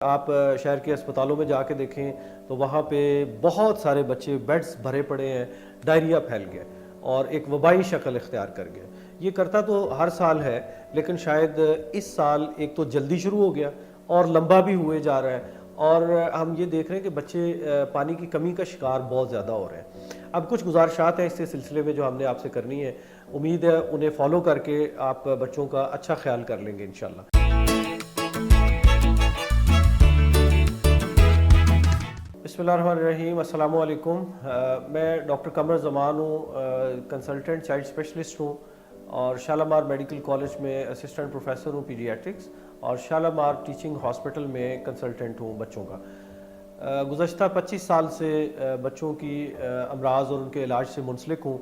آپ شہر کے اسپتالوں میں جا کے دیکھیں تو وہاں پہ بہت سارے بچے بیڈز بھرے پڑے ہیں، ڈائریا پھیل گیا اور ایک وبائی شکل اختیار کر گیا۔ یہ کرتا تو ہر سال ہے، لیکن شاید اس سال ایک تو جلدی شروع ہو گیا اور لمبا بھی ہوئے جا رہا ہے، اور ہم یہ دیکھ رہے ہیں کہ بچے پانی کی کمی کا شکار بہت زیادہ ہو رہے ہیں۔ اب کچھ گزارشات ہیں اس سلسلے میں جو ہم نے آپ سے کرنی ہے، امید ہے انہیں فالو کر کے آپ بچوں کا اچھا خیال کر لیں گے انشاءاللہ۔ بسم اللہ الرحمن الرحیم، السلام علیکم۔ میں ڈاکٹر قمر زمان ہوں، کنسلٹنٹ چائلڈ اسپیشلسٹ ہوں، اور شالامار میڈیکل کالج میں اسسٹنٹ پروفیسر ہوں پیڈیاٹرکس، اور شالامار ٹیچنگ ہاسپٹل میں کنسلٹنٹ ہوں بچوں کا۔ گزشتہ 25 سال سے بچوں کی امراض اور ان کے علاج سے منسلک ہوں۔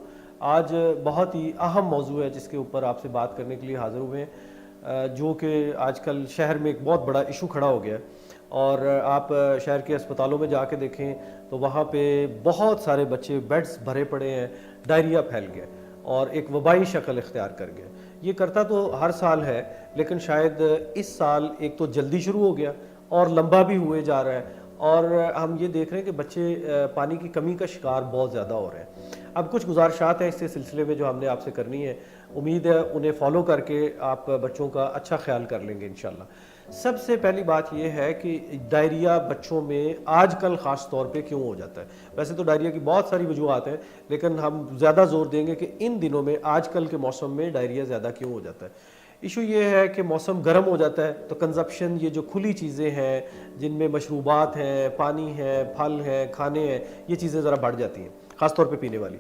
آج بہت ہی اہم موضوع ہے جس کے اوپر آپ سے بات کرنے کے لیے حاضر ہوئے ہیں، جو کہ آج کل شہر میں ایک بہت بڑا ایشو کھڑا ہو گیا ہے، اور آپ شہر کے اسپتالوں میں جا کے دیکھیں تو وہاں پہ بہت سارے بچے بیڈز بھرے پڑے ہیں، ڈائریا پھیل گیا اور ایک وبائی شکل اختیار کر گیا۔ یہ کرتا تو ہر سال ہے، لیکن شاید اس سال ایک تو جلدی شروع ہو گیا اور لمبا بھی ہوئے جا رہا ہے، اور ہم یہ دیکھ رہے ہیں کہ بچے پانی کی کمی کا شکار بہت زیادہ ہو رہے ہیں۔ اب کچھ گزارشات ہیں اس سلسلے میں جو ہم نے آپ سے کرنی ہے، امید ہے انہیں فالو کر کے آپ بچوں کا اچھا خیال کر لیں گے انشاءاللہ۔ سب سے پہلی بات یہ ہے کہ ڈائریا بچوں میں آج کل خاص طور پہ کیوں ہو جاتا ہے۔ ویسے تو ڈائریا کی بہت ساری وجوہات ہیں، لیکن ہم زیادہ زور دیں گے کہ ان دنوں میں آج کل کے موسم میں ڈائریا زیادہ کیوں ہو جاتا ہے۔ ایشو یہ ہے کہ موسم گرم ہو جاتا ہے تو کنزپشن، یہ جو کھلی چیزیں ہیں جن میں مشروبات ہیں، پانی ہے، پھل ہیں، کھانے ہیں، یہ چیزیں ذرا بڑھ جاتی ہیں، خاص طور پہ پینے والی۔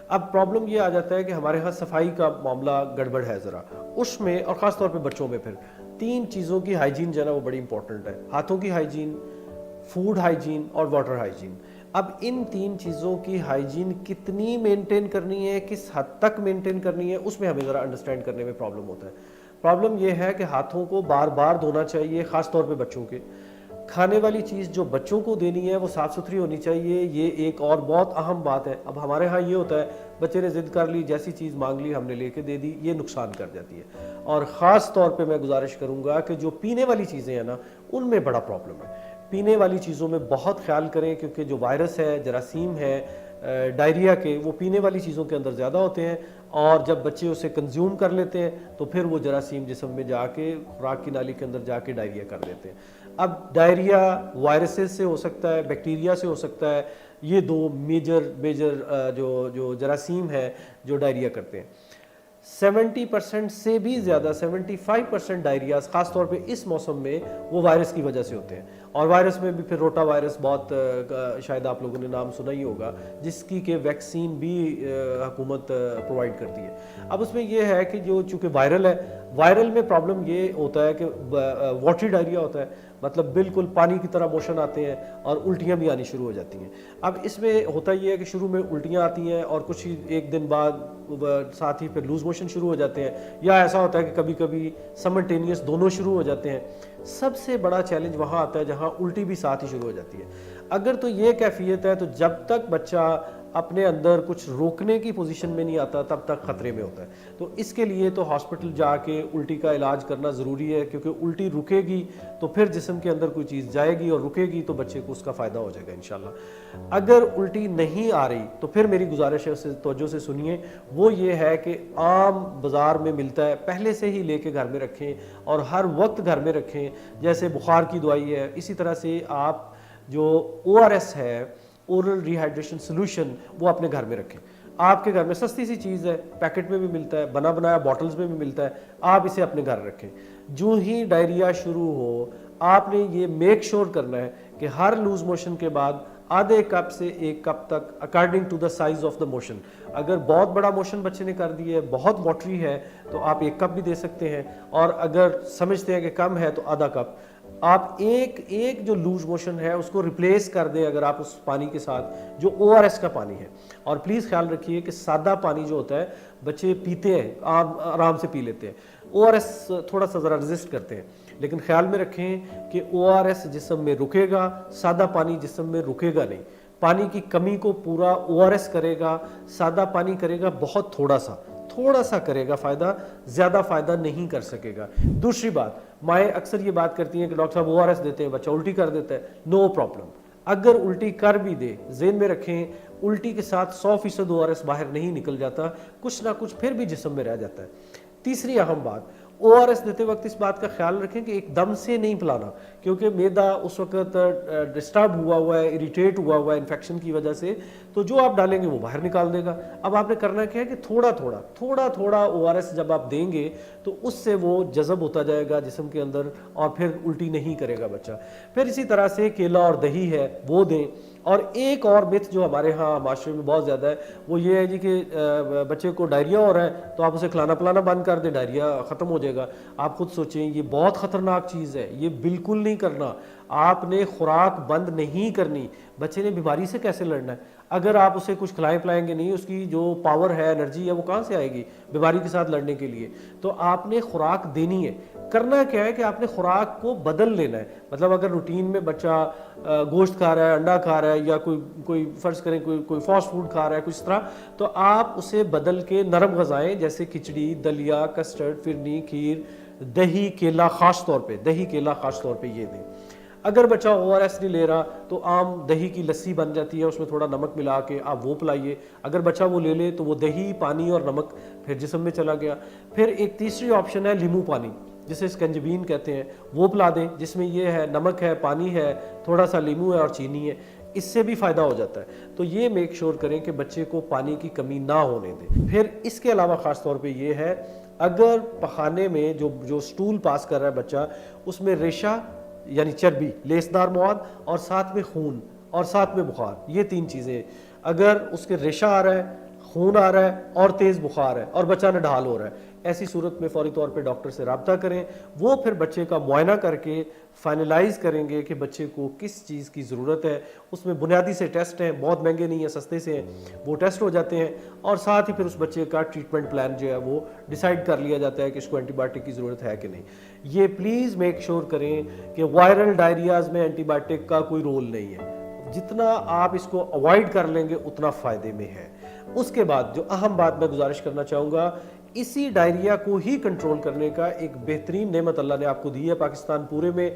اب پرابلم یہ آ جاتا ہے کہ ہمارے ہاں صفائی کا معاملہ گڑبڑ ہے ذرا اس میں، اور خاص طور پہ بچوں میں۔ پھر 3 چیزوں کی ہائیجین جو ہے نا وہ بڑی امپورٹنٹ ہے: ہاتھوں کی ہائیجین، فوڈ ہائیجین اور واٹر ہائیجین۔ اب ان 3 چیزوں کی ہائیجین کتنی مینٹین کرنی ہے، کس حد تک مینٹین کرنی ہے، اس میں ہمیں ذرا انڈرسٹینڈ کرنے میں پرابلم ہوتا ہے۔ پرابلم یہ ہے کہ ہاتھوں کو بار بار دھونا چاہیے، خاص طور پہ بچوں کے۔ کھانے والی چیز جو بچوں کو دینی ہے وہ صاف ستھری ہونی چاہیے، یہ ایک اور بہت اہم بات ہے۔ اب ہمارے ہاں یہ ہوتا ہے، بچے نے ضد کر لی، جیسی چیز مانگ لی ہم نے لے کے دے دی، یہ نقصان کر جاتی ہے۔ اور خاص طور پہ میں گزارش کروں گا کہ جو پینے والی چیزیں ہیں نا، ان میں بڑا پرابلم ہے۔ پینے والی چیزوں میں بہت خیال کریں، کیونکہ جو وائرس ہے، جراثیم ہے ڈائریا کے، وہ پینے والی چیزوں کے اندر زیادہ ہوتے ہیں، اور جب بچے اسے کنزیوم کر لیتے ہیں تو پھر وہ جراثیم جسم میں جا کے خوراک کی نالی کے اندر جا کے ڈائریا کر دیتے ہیں۔ اب ڈائریا وائرسز سے ہو سکتا ہے، بیکٹیریا سے ہو سکتا ہے، یہ 2 میجر جو جراثیم ہے جو ڈائریا کرتے ہیں۔ 70% سے بھی زیادہ 75% ڈائریاز خاص طور پہ اس موسم میں وہ وائرس کی وجہ سے ہوتے ہیں، اور وائرس میں بھی پھر روٹا وائرس بہت شاید آپ لوگوں نے نام سنا ہی ہوگا، جس کی کہ ویکسین بھی حکومت پرووائڈ کرتی ہے۔ اب اس میں یہ ہے کہ جو چونکہ وائرل ہے، وائرل میں پرابلم یہ ہوتا ہے کہ واٹری ڈائریا ہوتا ہے، مطلب بالکل پانی کی طرح موشن آتے ہیں اور الٹیاں بھی آنی شروع ہو جاتی ہیں۔ اب اس میں ہوتا یہ ہے کہ شروع میں الٹیاں آتی ہیں اور کچھ ہی ایک دن بعد ساتھ ہی پھر لوز موشن شروع ہو جاتے ہیں، یا ایسا ہوتا ہے کہ کبھی کبھی سمنٹینیس دونوں شروع ہو جاتے ہیں۔ سب سے بڑا چیلنج وہاں آتا ہے جہاں الٹی بھی ساتھ ہی شروع ہو جاتی ہے۔ اگر تو یہ کیفیت ہے تو جب تک بچہ اپنے اندر کچھ روکنے کی پوزیشن میں نہیں آتا تب تک خطرے میں ہوتا ہے۔ تو اس کے لیے تو ہاسپٹل جا کے الٹی کا علاج کرنا ضروری ہے، کیونکہ الٹی رکے گی تو پھر جسم کے اندر کوئی چیز جائے گی اور رکے گی تو بچے کو اس کا فائدہ ہو جائے گا انشاءاللہ۔ اگر الٹی نہیں آ رہی تو پھر میری گزارش ہے، اسے توجہ سے سنیے، وہ یہ ہے کہ عام بازار میں ملتا ہے، پہلے سے ہی لے کے گھر میں رکھیں اور ہر وقت گھر میں رکھیں۔ جیسے بخار کی دوائی ہے، اسی طرح سے آپ جو ORS ہے، اورل ری ہائیڈریشن سولوشن، وہ اپنے گھر میں رکھیں۔ آپ کے گھر میں سستی سی چیز ہے، پیکٹ میں بھی ملتا ہے، بنا بنایا بوٹلز میں بھی ملتا ہے، آپ اسے اپنے گھر رکھیں۔ جو ہی ڈائریا شروع ہو، آپ نے یہ میک شور کرنا ہے کہ ہر لوز موشن کے بعد آدھے کپ سے 1 کپ تک according to the size of the motion. اگر بہت بڑا موشن بچے نے کر دی ہے، بہت واٹری ہے، تو آپ 1 کپ بھی دے سکتے ہیں، اور اگر سمجھتے ہیں کہ کم ہے تو آدھا کپ۔ آپ ایک جو لوز موشن ہے اس کو ریپلیس کر دیں اگر آپ اس پانی کے ساتھ جو ORS کا پانی ہے۔ اور پلیز خیال رکھیے کہ سادہ پانی جو ہوتا ہے بچے پیتے ہیں، آرام سے پی لیتے ہیں، ORS تھوڑا سا ذرا ریزسٹ کرتے ہیں، لیکن خیال میں رکھیں کہ ORS جسم میں رکے گا، سادہ پانی جسم میں رکے گا نہیں۔ پانی کی کمی کو پورا ORS کرے گا، سادہ پانی کرے گا بہت تھوڑا سا کرے گا فائدہ, زیادہ فائدہ نہیں کر سکے گا. دوسری بات, مائیں اکثر یہ بات کرتی ہیں کہ ڈاکٹر صاحب ORS دیتے ہیں, بچہ الٹی کر دیتا ہے. نو پرابلم, اگر الٹی کر بھی دے, ذہن میں رکھیں الٹی کے ساتھ 100% ORS باہر نہیں نکل جاتا, کچھ نہ کچھ پھر بھی جسم میں رہ جاتا ہے. تیسری اہم بات, ORS دیتے وقت اس بات کا خیال رکھیں کہ ایک دم سے نہیں پلانا, کیونکہ معدہ اس وقت ڈسٹرب ہوا ہے, اریٹیٹ ہوا ہے انفیکشن کی وجہ سے, تو جو آپ ڈالیں گے وہ باہر نکال دے گا. اب آپ نے کرنا کیا ہے کہ تھوڑا تھوڑا ORS جب آپ دیں گے تو اس سے وہ جذب ہوتا جائے گا جسم کے اندر, اور پھر الٹی نہیں کرے گا بچہ. پھر اسی طرح سے کیلا اور دہی ہے وہ دیں. اور ایک اور مت جو ہمارے ہاں معاشرے میں بہت زیادہ ہے وہ یہ ہے جی کہ بچے کو ڈائریا ہو رہا ہے تو آپ اسے کھلانا پلانا بند کر دیں, ڈائریا ختم ہو جائے گا. آپ خود سوچیں, یہ بہت خطرناک چیز ہے, یہ بالکل نہیں کرنا. آپ نے خوراک بند نہیں کرنی. بچے نے بیماری سے کیسے لڑنا ہے؟ اگر آپ اسے کچھ کھلائیں پلائیں گے نہیں, اس کی جو پاور ہے, انرجی ہے, وہ کہاں سے آئے گی بیماری کے ساتھ لڑنے کے لیے؟ تو آپ نے خوراک دینی ہے. کرنا کیا ہے کہ آپ نے خوراک کو بدل لینا ہے. مطلب اگر روٹین میں بچہ گوشت کھا رہا ہے, انڈا کھا رہا ہے, یا کوئی فرض کریں کوئی فاسٹ فوڈ کھا رہا ہے, کچھ طرح, تو آپ اسے بدل کے نرم غذائیں جیسے کھچڑی, دلیا, کسٹرڈ, فرنی, کھیر, دہی, کیلا, خاص طور پہ یہ دیں. اگر بچہ ORS نہیں لے رہا تو عام دہی کی لسی بن جاتی ہے, اس میں تھوڑا نمک ملا کے آپ وہ پلائیے. اگر بچہ وہ لے لے تو وہ دہی, پانی اور نمک پھر جسم میں چلا گیا. پھر ایک تیسری آپشن ہے لیمو پانی, جسے سکنجبین کہتے ہیں, وہ پلا دیں, جس میں یہ ہے نمک ہے, پانی ہے, تھوڑا سا لیمو ہے اور چینی ہے. اس سے بھی فائدہ ہو جاتا ہے. تو یہ میک شور کریں کہ بچے کو پانی کی کمی نہ ہونے دیں. پھر اس کے علاوہ خاص طور پہ یہ ہے, اگر پخانے میں جو سٹول پاس کر رہا ہے بچہ, اس میں ریشہ یعنی چربی, لیسدار مواد, اور ساتھ میں خون, اور ساتھ میں بخار, یہ 3 چیزیں. اگر اس کے ریشہ آ رہا ہے, خون آ رہا ہے اور تیز بخار ہے اور بچہ نڈھال ہو رہا ہے, ایسی صورت میں فوری طور پہ ڈاکٹر سے رابطہ کریں. وہ پھر بچے کا معائنہ کر کے فائنلائز کریں گے کہ بچے کو کس چیز کی ضرورت ہے. اس میں بنیادی سے ٹیسٹ ہیں, بہت مہنگے نہیں ہیں, سستے سے ہیں, وہ ٹیسٹ ہو جاتے ہیں, اور ساتھ ہی پھر اس بچے کا ٹریٹمنٹ پلان جو ہے وہ ڈیسائیڈ کر لیا جاتا ہے کہ اس کو اینٹی بائیوٹک کی ضرورت ہے کہ نہیں. یہ پلیز میک شور کریں کہ وائرل ڈائریاز میں اینٹی بائیوٹک کا کوئی رول نہیں ہے. جتنا آپ اس کو اوائڈ کر لیں گے اتنا فائدے میں ہے. اس کے بعد جو اہم بات میں گزارش کرنا چاہوں گا, اسی ڈائریا کو ہی کنٹرول کرنے کا ایک بہترین نعمت اللہ نے آپ کو دی ہے. پاکستان پورے میں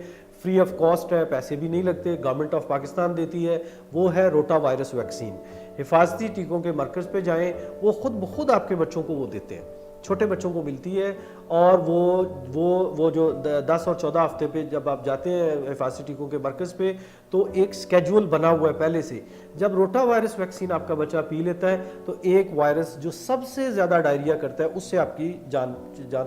فری آف کاسٹ ہے, پیسے بھی نہیں لگتے, گورنمنٹ آف پاکستان دیتی ہے, وہ ہے روٹا وائرس ویکسین. حفاظتی ٹیکوں کے مرکز پہ جائیں, وہ خود بخود آپ کے بچوں کو وہ دیتے ہیں, چھوٹے بچوں کو ملتی ہے. اور وہ جو 10 اور 14 ہفتے پہ جب آپ جاتے ہیں حفاظتی ٹیکوں کے مرکز پہ, تو ایک سکیجول بنا ہوا ہے پہلے سے. جب روٹا وائرس ویکسین آپ کا بچہ پی لیتا ہے تو ایک وائرس جو سب سے زیادہ ڈائریا کرتا ہے, اس سے آپ کی جان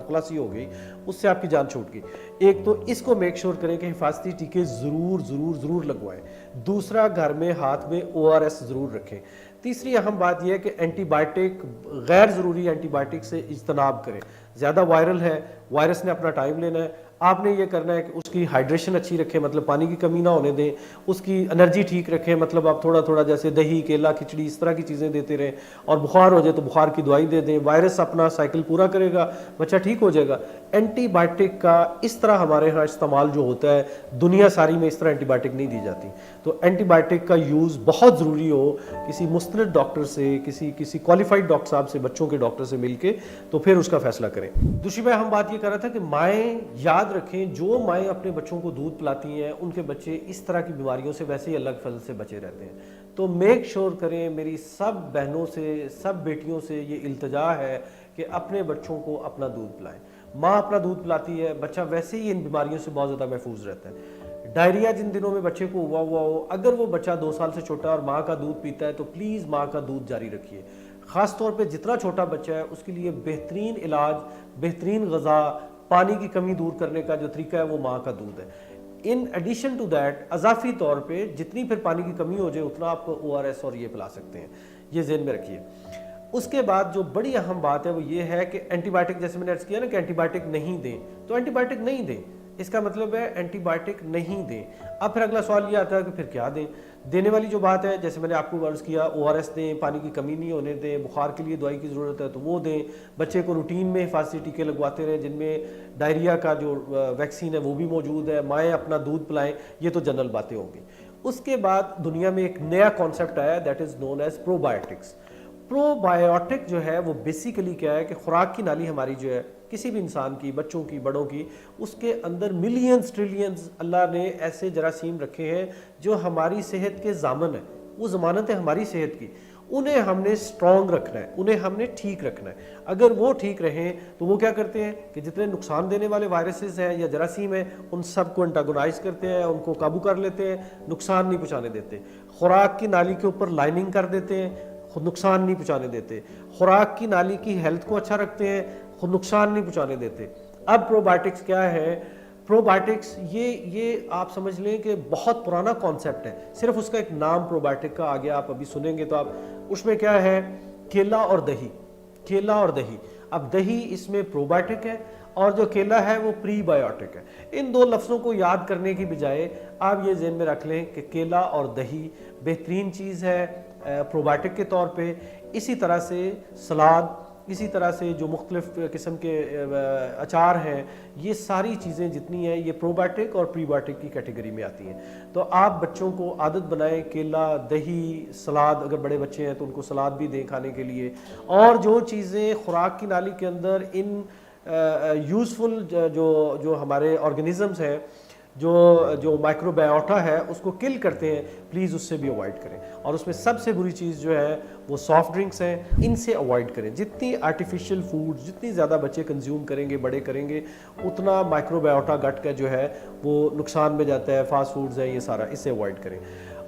خلاصی ہو گئی, اس سے آپ کی جان چھوٹ گئی. ایک تو اس کو میک شور کریں کہ حفاظتی ٹیکے ضرور لگوائیں. دوسرا, گھر میں ہاتھ میں ORS ضرور رکھیں. تیسری اہم بات یہ ہے کہ اینٹی بائیوٹک, غیر ضروری اینٹی بائیوٹک سے اجتناب کریں. زیادہ وائرل ہے, وائرس نے اپنا ٹائم لینا ہے. آپ نے یہ کرنا ہے کہ اس کی ہائیڈریشن اچھی رکھیں, مطلب پانی کی کمی نہ ہونے دیں. اس کی انرجی ٹھیک رکھیں, مطلب آپ تھوڑا جیسے دہی, کیلا, کھچڑی, اس طرح کی چیزیں دیتے رہیں. اور بخار ہو جائے تو بخار کی دوائی دے دیں. وائرس اپنا سائیکل پورا کرے گا, بچہ ٹھیک ہو جائے گا. اینٹی بائیوٹک کا اس طرح ہمارے ہاں استعمال جو ہوتا ہے, دنیا ساری میں اس طرح اینٹی بائیوٹک نہیں دی جاتی. تو اینٹی بائیوٹک کا یوز بہت ضروری ہو, کسی مستند ڈاکٹر سے, کسی کوالیفائڈ ڈاکٹر صاحب سے, بچوں کے ڈاکٹر سے مل کے, تو پھر اس کا فیصلہ کریں. دوسری بات ہم بات یہ کر رہا تھا کہ مائیں یاد رکھیں, جو مائیں اپنے بچوں کو دودھ پلاتی ہیں ان کے بچے اس طرح کی بیماریوں سے ویسے ہی اللہ کے فضل سے بچے رہتے ہیں. تو میک شور کریں, میری سب بہنوں سے, سب بیٹیوں سے یہ التجا ہے کہ اپنے بچوں کو اپنا دودھ پلائیں. ماں اپنا دودھ پلاتی ہے, بچہ ویسے ہی ان بیماریوں سے بہت زیادہ محفوظ رہتا ہے. ڈائریا جن دنوں میں بچے کو ہوا ہو, اگر وہ بچہ 2 سال سے چھوٹا اور ماں کا دودھ پیتا ہے تو پلیز ماں کا دودھ جاری رکھیے. خاص طور پہ جتنا چھوٹا بچہ ہے اس کے لیے بہترین علاج, بہترین غذا, پانی کی کمی دور کرنے کا جو طریقہ ہے وہ ماں کا دودھ ہے. ان ایڈیشن ٹو دیٹ, اضافی طور پہ جتنی پھر پانی کی کمی ہو جائے اتنا آپ ORS اور یہ پلا سکتے ہیں. یہ ذہن میں رکھیے. اس کے بعد جو بڑی اہم بات ہے وہ یہ ہے کہ اینٹی بائیوٹک, جیسے میں نے عرض کیا نا کہ اینٹی بائیوٹک نہیں دیں, تو اینٹی بائیوٹک نہیں دیں, اس کا مطلب ہے اینٹی بائیوٹک نہیں دیں. اب پھر اگلا سوال یہ آتا ہے کہ پھر کیا دیں. دینے والی جو بات ہے, جیسے میں نے آپ کو عرض کیا, ORS دیں, پانی کی کمی نہیں ہونے دیں, بخار کے لیے دوائی کی ضرورت ہے تو وہ دیں. بچے کو روٹین میں حفاظتی ٹیکے لگواتے رہیں جن میں ڈائریا کا جو ویکسین ہے وہ بھی موجود ہے. مائیں اپنا دودھ پلائیں, یہ تو جنرل باتیں ہوں گی. اس کے بعد دنیا میں ایک نیا کانسیپٹ آیا, that is known as probiotics. Probiotic جو ہے وہ بیسیکلی کیا ہے کہ خوراک کی نالی ہماری جو ہے کسی بھی انسان کی، بچوں کی، بڑوں کی، اس کے اندر ملینز ٹریلینز اللہ نے ایسے جراثیم رکھے ہیں جو ہماری صحت کے ضامن ہیں، وہ ضمانت ہے ہماری صحت کی، انہیں ہم نے سٹرونگ رکھنا ہے، انہیں ہم نے ٹھیک رکھنا ہے۔ اگر وہ ٹھیک رہیں تو وہ کیا کرتے ہیں کہ جتنے نقصان دینے والے وائرسز ہیں یا جراثیم ہیں ان سب کو انٹاگونائز کرتے ہیں، ان کو قابو کر لیتے ہیں، نقصان نہیں پہنچانے دیتے۔ خوراک کی نالی کے اوپر لائننگ کر دیتے ہیں، خود نقصان نہیں پہنچانے دیتے۔ خوراک کی نالی کی ہیلتھ کو اچھا رکھتے ہیں، خود نقصان نہیں پہنچانے دیتے۔ اب پروبایوٹکس کیا ہے؟ پروبایوٹکس یہ آپ سمجھ لیں کہ بہت پرانا کانسیپٹ ہے، صرف اس کا ایک نام پروبایوٹک کا آگے آپ ابھی سنیں گے تو آپ اس میں کیا ہے، کیلا اور دہی، کیلا اور دہی۔ اب دہی اس میں پروبایوٹک ہے اور جو کیلا ہے وہ پری بایوٹک ہے۔ ان دو لفظوں کو یاد کرنے کی بجائے آپ یہ ذہن میں رکھ لیں کہ کیلا اور دہی بہترین چیز ہے پروبایوٹک کے طور پہ۔ اسی طرح سے سلاد، اسی طرح سے جو مختلف قسم کے اچار ہیں، یہ ساری چیزیں جتنی ہیں یہ پروبایوٹک اور پری بایوٹک کی کیٹیگری میں آتی ہیں۔ تو آپ بچوں کو عادت بنائیں کیلا، دہی، سلاد، اگر بڑے بچے ہیں تو ان کو سلاد بھی دیں کھانے کے لیے، اور جو چیزیں خوراک کی نالی کے اندر ان یوزفل جو ہمارے آرگنزمز ہیں، جو مائکرو بایوٹا ہے اس کو کل کرتے ہیں، پلیز اس سے بھی اوائڈ کریں۔ اور اس میں سب سے بری چیز جو ہے وہ سافٹ ڈرنکس ہیں، ان سے اوائڈ کریں۔ جتنی آرٹیفیشل فوڈ جتنی زیادہ بچے کنزیوم کریں گے، بڑے کریں گے، اتنا مائکرو بایوٹا گٹ کا جو ہے وہ نقصان میں جاتا ہے۔ فاسٹ فوڈز ہیں یہ سارا، اس سے اوائڈ کریں۔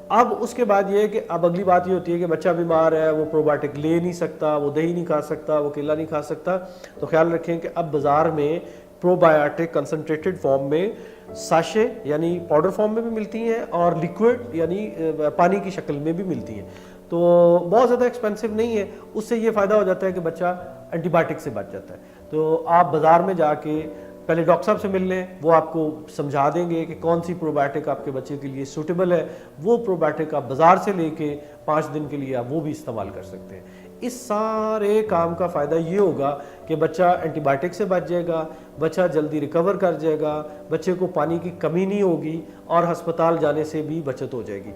اب اس کے بعد یہ ہے کہ اب اگلی بات یہ ہوتی ہے کہ بچہ بیمار ہے، وہ پروبایوٹک لے نہیں سکتا، وہ دہی نہیں کھا سکتا، وہ کیلا نہیں کھا سکتا، تو خیال رکھیں کہ اب بازار میں پروبایوٹک کنسنٹریٹڈ فارم میں ساشے یعنی پاؤڈر فارم میں بھی ملتی ہیں اور لیکوڈ یعنی پانی کی شکل میں بھی ملتی ہیں، تو بہت زیادہ ایکسپینسو نہیں ہے۔ اس سے یہ فائدہ ہو جاتا ہے کہ بچہ اینٹی بایوٹک سے بچ جاتا ہے۔ تو آپ بازار میں جا کے پہلے ڈاکٹر صاحب سے مل لیں، وہ آپ کو سمجھا دیں گے کہ کون سی پروبایوٹک آپ کے بچے کے لیے سوٹیبل ہے۔ وہ پروبایوٹک آپ بازار سے لے کے 5 دن کے لیے آپ وہ بھی استعمال کر سکتے ہیں۔ اس سارے کام کا فائدہ یہ ہوگا کہ بچہ اینٹی بایوٹک سے بچ جائے گا، بچہ جلدی ریکور کر جائے گا، بچے کو پانی کی کمی نہیں ہوگی اور ہسپتال جانے سے بھی بچت ہو جائے گی۔